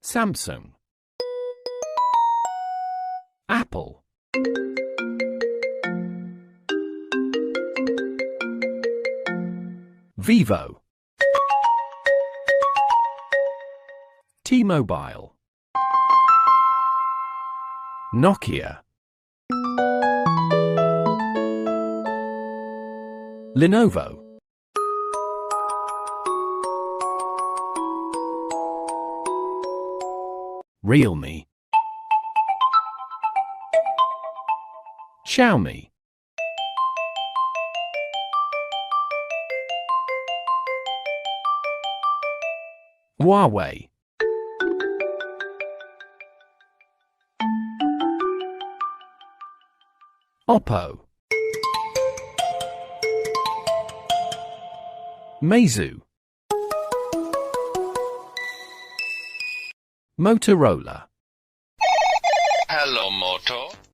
Samsung. Apple. Vivo. T-Mobile. Nokia. Lenovo. Realme. Xiaomi. Huawei. Oppo. Meizu. Motorola. Hello, Moto.